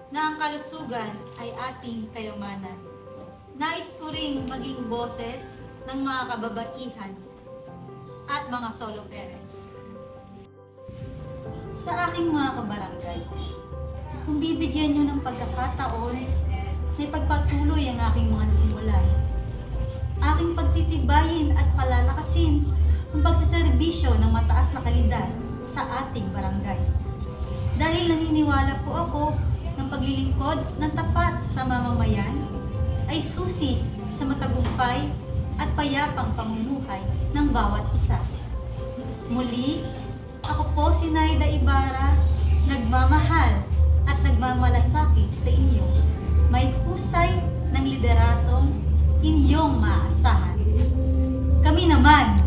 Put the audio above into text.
na ang kalusugan ay ating kayamanan. Nais ko ring maging boses ng mga kababaihan at mga solo parents. Sa aking mga kabarangay, kung bibigyan nyo ng pagkakataon na ipagpatuloy ang aking mga nasimulan, aking pagtitibayin at palalakasin ang pagsaserbisyo ng mataas na kalidad sa ating barangay. Dahil naniniwala po ako ng paglilingkod ng tapat sa mamamayan ay susi sa matagumpay at payapang pamumuhay ng bawat isa. Muli, ako po si Naida Ibarra, nagmamahal at nagmamalasakit sa inyo. May husay ng lideratong inyong maasahan. Kami naman